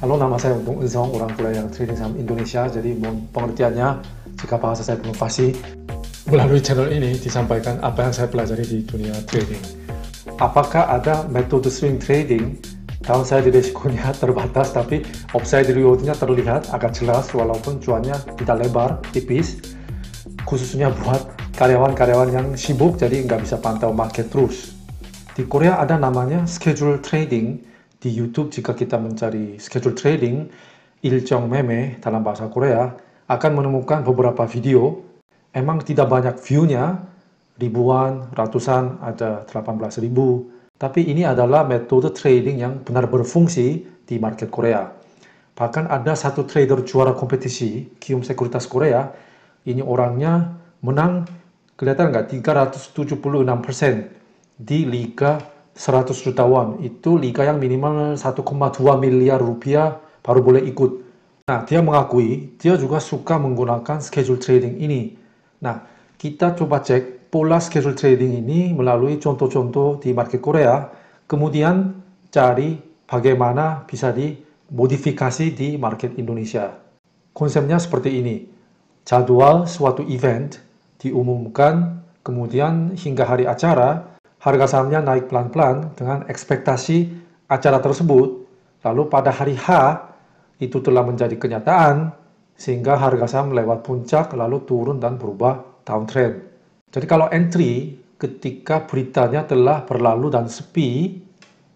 Halo, nama saya Untung Eusong, orang pula yang trading saham Indonesia. Jadi mohon pengertiannya jika bahasa saya belum fasih. Melalui channel ini disampaikan apa yang saya pelajari di dunia trading. Apakah ada metode swing trading? Downside risikonya terbatas, tapi upside rewardnya terlihat agak jelas walaupun cuannya tidak lebar, tipis. Khususnya buat karyawan-karyawan yang sibuk jadi nggak bisa pantau market terus. Di Korea ada namanya schedule trading. Di YouTube jika kita mencari schedule trading, 일정 매매 dalam bahasa Korea, akan menemukan beberapa video. Emang tidak banyak view-nya, ribuan, ratusan, ada 18.000. Tapi ini adalah metode trading yang benar berfungsi di market Korea. Bahkan ada satu trader juara kompetisi, Kium Sekuritas Korea, ini orangnya menang, kelihatan nggak, 376% di Liga 100 juta won. Itu liga yang minimal 1,2 miliar rupiah baru boleh ikut. Nah, dia mengakui dia juga suka menggunakan schedule trading ini. Nah, kita coba cek pola schedule trading ini melalui contoh-contoh di market Korea, kemudian cari bagaimana bisa dimodifikasi di market Indonesia. Konsepnya seperti ini. Jadwal suatu event diumumkan, kemudian hingga hari acara harga sahamnya naik pelan-pelan dengan ekspektasi acara tersebut. Lalu pada hari H, itu telah menjadi kenyataan, sehingga harga saham lewat puncak, lalu turun dan berubah downtrend. Jadi kalau entry, ketika beritanya telah berlalu dan sepi,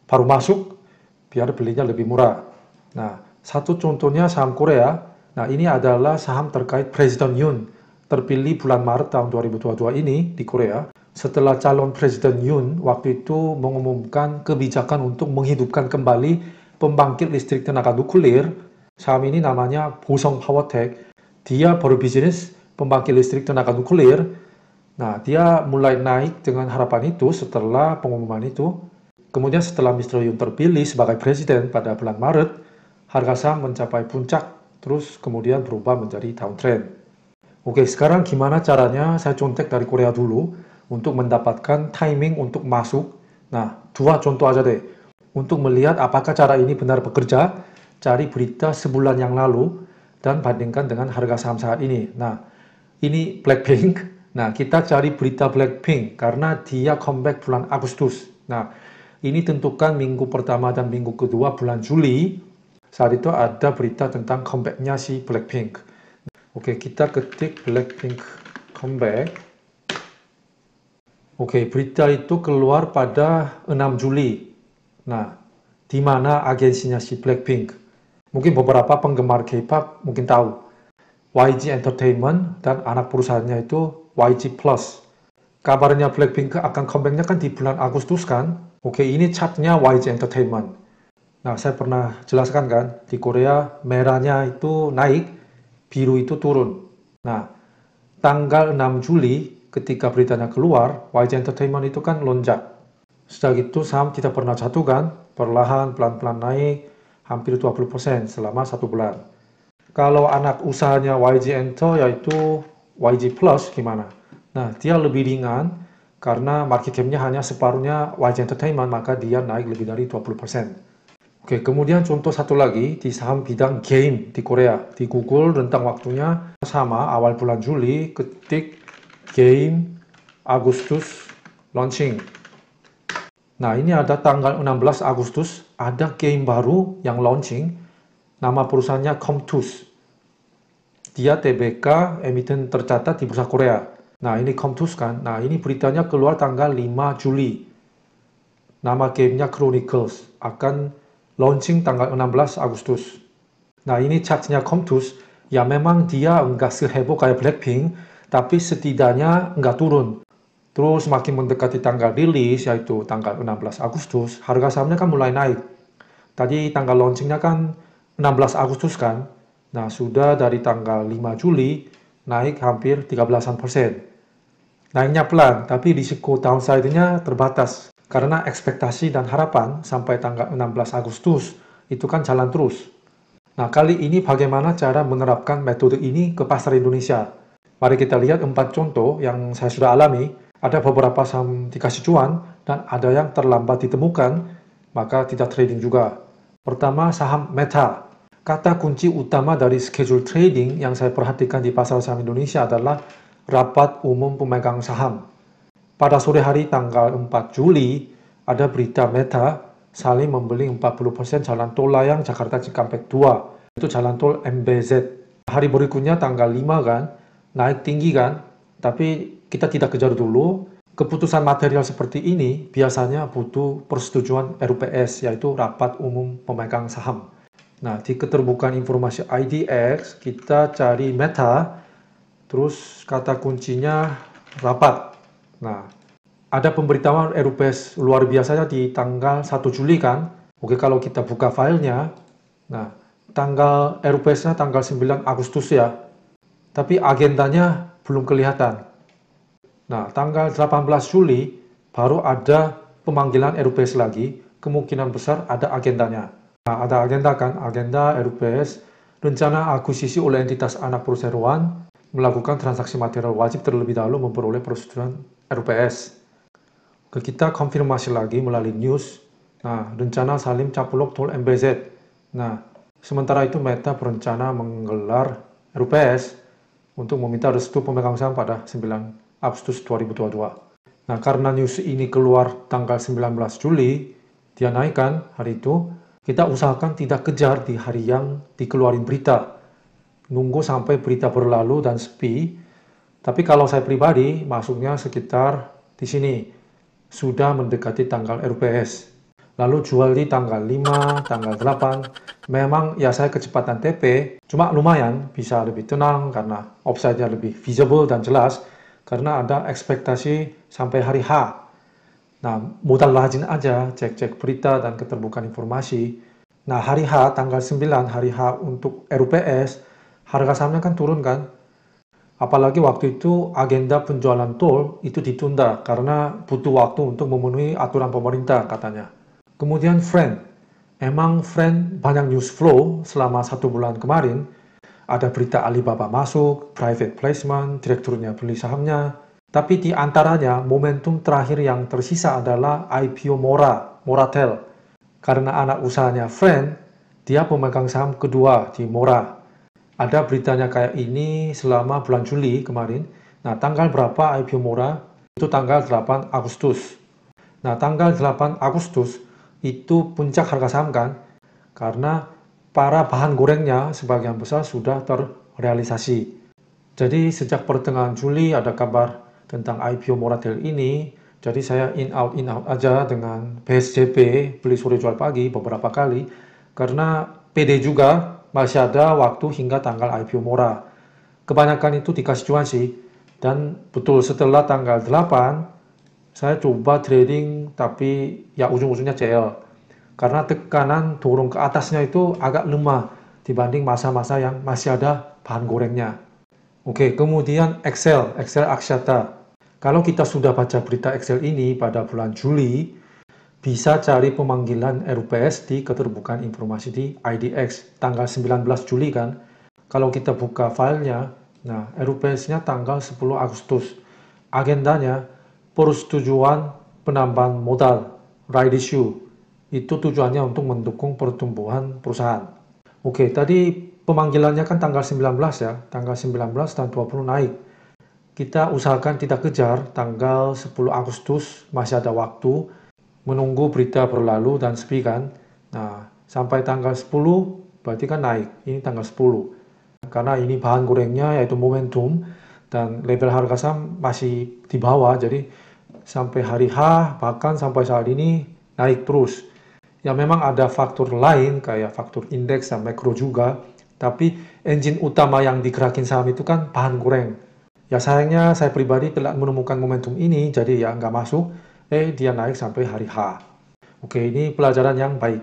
baru masuk, biar belinya lebih murah. Nah, satu contohnya saham Korea. Nah, ini adalah saham terkait Presiden Yoon, terpilih bulan Maret tahun 2022 ini di Korea. Setelah calon Presiden Yoon waktu itu mengumumkan kebijakan untuk menghidupkan kembali pembangkit listrik tenaga nuklir, saham ini namanya Bosong Powertech. Dia berbisnis pembangkit listrik tenaga nuklir. Nah, dia mulai naik dengan harapan itu setelah pengumuman itu. Kemudian setelah Mr. Yoon terpilih sebagai presiden pada bulan Maret, harga saham mencapai puncak, terus kemudian berubah menjadi downtrend. Oke, sekarang gimana caranya? Saya contek dari Korea dulu untuk mendapatkan timing untuk masuk. Nah, dua contoh aja deh. Untuk melihat apakah cara ini benar bekerja, cari berita sebulan yang lalu dan bandingkan dengan harga saham saat ini. Nah, ini Blackpink. Nah, kita cari berita Blackpink karena dia comeback bulan Agustus. Nah, ini tentukan minggu pertama dan minggu kedua bulan Juli. Saat itu ada berita tentang comebacknya si Blackpink. Oke, kita ketik Blackpink comeback. Oke, berita itu keluar pada 6 Juli. Nah, di mana agensinya si Blackpink? Mungkin beberapa penggemar K-pop mungkin tahu. YG Entertainment dan anak perusahaannya itu YG Plus. Kabarnya Blackpink akan comebacknya kan di bulan Agustus kan? Oke, ini chartnya YG Entertainment. Nah, saya pernah jelaskan kan, di Korea merahnya itu naik, biru itu turun. Nah, tanggal 6 Juli ketika beritanya keluar, YG Entertainment itu kan lonjak. Sejak itu saham tidak pernah jatuh kan, perlahan pelan-pelan naik hampir 20% selama 1 bulan. Kalau anak usahanya YG Ento yaitu YG Plus gimana? Nah, dia lebih ringan karena market cap-nya hanya separuhnya YG Entertainment, maka dia naik lebih dari 20%. Oke, kemudian contoh satu lagi di saham bidang game di Korea. Di Google rentang waktunya sama, awal bulan Juli, ketik game Agustus launching. Nah, ini ada tanggal 16 Agustus, ada game baru yang launching, nama perusahaannya Comtus. Dia TBK, emiten tercatat di bursa Korea. Nah, ini Comtus kan. Nah, ini beritanya keluar tanggal 5 Juli. Nama gamenya Chronicles, akan launching tanggal 16 Agustus. Nah, ini chartnya Comtus, ya memang dia enggak seheboh kayak Blackpink, tapi setidaknya enggak turun. Terus makin mendekati tanggal rilis, yaitu tanggal 16 Agustus, harga sahamnya kan mulai naik. Tadi tanggal launchingnya kan 16 Agustus kan. Nah, sudah dari tanggal 5 Juli, naik hampir 13%. Naiknya pelan, tapi risiko downside-nya terbatas. Karena ekspektasi dan harapan sampai tanggal 16 Agustus, itu kan jalan terus. Nah, kali ini bagaimana cara menerapkan metode ini ke pasar Indonesia? Mari kita lihat 4 contoh yang saya sudah alami. Ada beberapa saham dikasih cuan dan ada yang terlambat ditemukan, maka tidak trading juga. Pertama, saham Meta. Kata kunci utama dari schedule trading yang saya perhatikan di pasar saham Indonesia adalah rapat umum pemegang saham. Pada sore hari tanggal 4 Juli, ada berita Meta saling membeli 40% jalan tol layang Jakarta Cikampek 2. Itu jalan tol MBZ. Hari berikutnya tanggal 5 kan, naik tinggi kan, tapi kita tidak kejar dulu. Keputusan material seperti ini biasanya butuh persetujuan RUPS, yaitu Rapat Umum Pemegang Saham. Nah, di keterbukaan informasi IDX, kita cari Meta, terus kata kuncinya rapat. Nah, ada pemberitahuan RUPS luar biasanya di tanggal 1 Juli kan. Oke, kalau kita buka filenya, nah, tanggal RUPS-nya tanggal 9 Agustus ya. Tapi agendanya belum kelihatan. Nah, tanggal 18 Juli baru ada pemanggilan RUPS lagi, kemungkinan besar ada agendanya. Nah, ada agenda kan, agenda RUPS, rencana akuisisi oleh entitas anak perseroan, melakukan transaksi material wajib terlebih dahulu memperoleh persetujuan RUPS. Kita konfirmasi lagi melalui news, nah, rencana Salim Capulok Tol MBZ. Nah, sementara itu Meta berencana menggelar RUPS untuk meminta restu pemegang saham pada 9 Agustus 2022. Nah, karena news ini keluar tanggal 19 Juli, dia naikkan hari itu, kita usahakan tidak kejar di hari yang dikeluarin berita. Nunggu sampai berita berlalu dan sepi. Tapi kalau saya pribadi, masuknya sekitar di sini. Sudah mendekati tanggal RUPS. Lalu jual di tanggal 5, tanggal 8. Memang ya saya kecepatan TP, cuma lumayan bisa lebih tenang karena offside-nya lebih visible dan jelas. Karena ada ekspektasi sampai hari H. Nah, modal rajin aja, cek-cek berita dan keterbukaan informasi. Nah, hari H, tanggal 9, hari H untuk RUPS, harga sahamnya kan turun kan. Apalagi waktu itu agenda penjualan tol itu ditunda karena butuh waktu untuk memenuhi aturan pemerintah katanya. Kemudian Friend, emang Friend banyak news flow selama 1 bulan kemarin. Ada berita Alibaba masuk, private placement, direkturnya beli sahamnya. Tapi di antaranya momentum terakhir yang tersisa adalah IPO Moratel. Karena anak usahanya Friend, dia pemegang saham kedua di Mora. Ada beritanya kayak ini selama bulan Juli kemarin. Nah, tanggal berapa IPO Mora? Itu tanggal 8 Agustus. Nah, tanggal 8 Agustus itu puncak harga saham kan? Karena para bahan gorengnya sebagian besar sudah terrealisasi. Jadi sejak pertengahan Juli ada kabar tentang IPO Moratel ini. Jadi saya in out aja dengan PSJP, beli sore jual pagi beberapa kali. Karena PD juga masih ada waktu hingga tanggal IPO Mora. Kebanyakan itu dikasih cuan sih. Dan betul setelah tanggal 8, saya coba trading tapi ya ujung-ujungnya CL. Karena tekanan turun ke atasnya itu agak lemah dibanding masa-masa yang masih ada bahan gorengnya. Oke, kemudian Excel Axiata. Kalau kita sudah baca berita Excel ini pada bulan Juli, bisa cari pemanggilan RUPS di keterbukaan informasi di IDX tanggal 19 Juli kan. Kalau kita buka filenya, nah RUPS-nya tanggal 10 Agustus. Agendanya persetujuan penambahan modal, right issue. Itu tujuannya untuk mendukung pertumbuhan perusahaan. Oke, tadi pemanggilannya kan tanggal 19 ya, tanggal 19 dan 20 naik. Kita usahakan tidak kejar, tanggal 10 Agustus masih ada waktu, menunggu berita berlalu dan sepi kan. Nah, sampai tanggal 10 berarti kan naik, ini tanggal 10. Karena ini bahan gorengnya yaitu momentum, dan level harga saham masih di bawah, jadi sampai hari H, bahkan sampai saat ini naik terus. Ya memang ada faktor lain kayak faktor indeks dan makro juga, tapi engine utama yang digerakin saham itu kan bahan goreng. Ya sayangnya saya pribadi telah menemukan momentum ini, jadi ya nggak masuk, dia naik sampai hari H. Oke, ini pelajaran yang baik.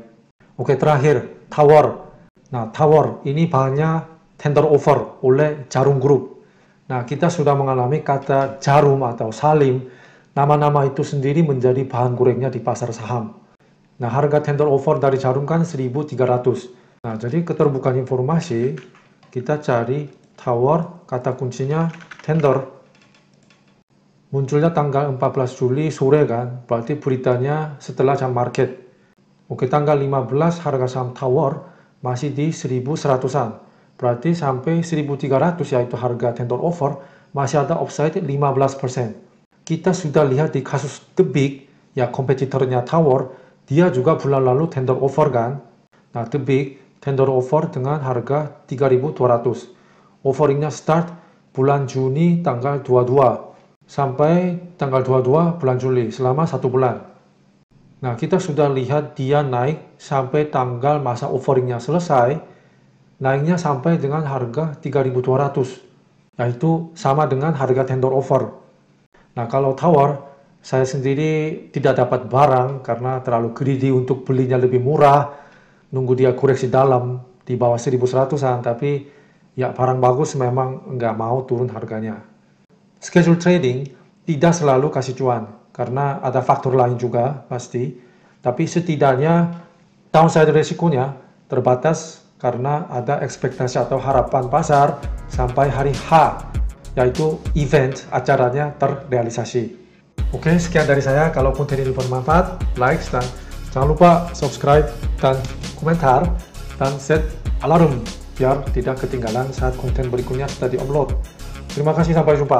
Oke, terakhir, Tower. Nah, Tower ini bahannya tender offer oleh Jarum Group. Nah, kita sudah mengalami kata Jarum atau Salim, nama-nama itu sendiri menjadi bahan gorengnya di pasar saham. Nah, harga tender offer dari Jarum kan 1.300. Nah, jadi keterbukaan informasi, kita cari Tower, kata kuncinya tender. Munculnya tanggal 14 Juli sore kan, berarti beritanya setelah jam market. Oke, tanggal 15 harga saham Tower masih di 1100-an. Berarti sampai 1300 yaitu harga tender offer masih ada upside 15%. Kita sudah lihat di kasus The Big, ya kompetitornya Tower, dia juga bulan lalu tender offer kan. Nah, The Big tender offer dengan harga 3.200. Offeringnya start bulan Juni tanggal 22 sampai tanggal 22 bulan Juli, selama 1 bulan. Nah, kita sudah lihat dia naik sampai tanggal masa offeringnya selesai, naiknya sampai dengan harga 3.200, yaitu sama dengan harga tender offer. Nah, kalau Tower, saya sendiri tidak dapat barang karena terlalu greedy untuk belinya lebih murah, nunggu dia koreksi dalam di bawah 1100-an, tapi ya barang bagus memang nggak mau turun harganya. Schedule trading tidak selalu kasih cuan, karena ada faktor lain juga pasti, tapi setidaknya downside resikonya terbatas karena ada ekspektasi atau harapan pasar sampai hari H, yaitu event acaranya terrealisasi. Oke, sekian dari saya. Kalau konten ini bermanfaat, like dan jangan lupa subscribe dan komentar dan set alarm biar tidak ketinggalan saat konten berikutnya sudah di-upload. Terima kasih, sampai jumpa.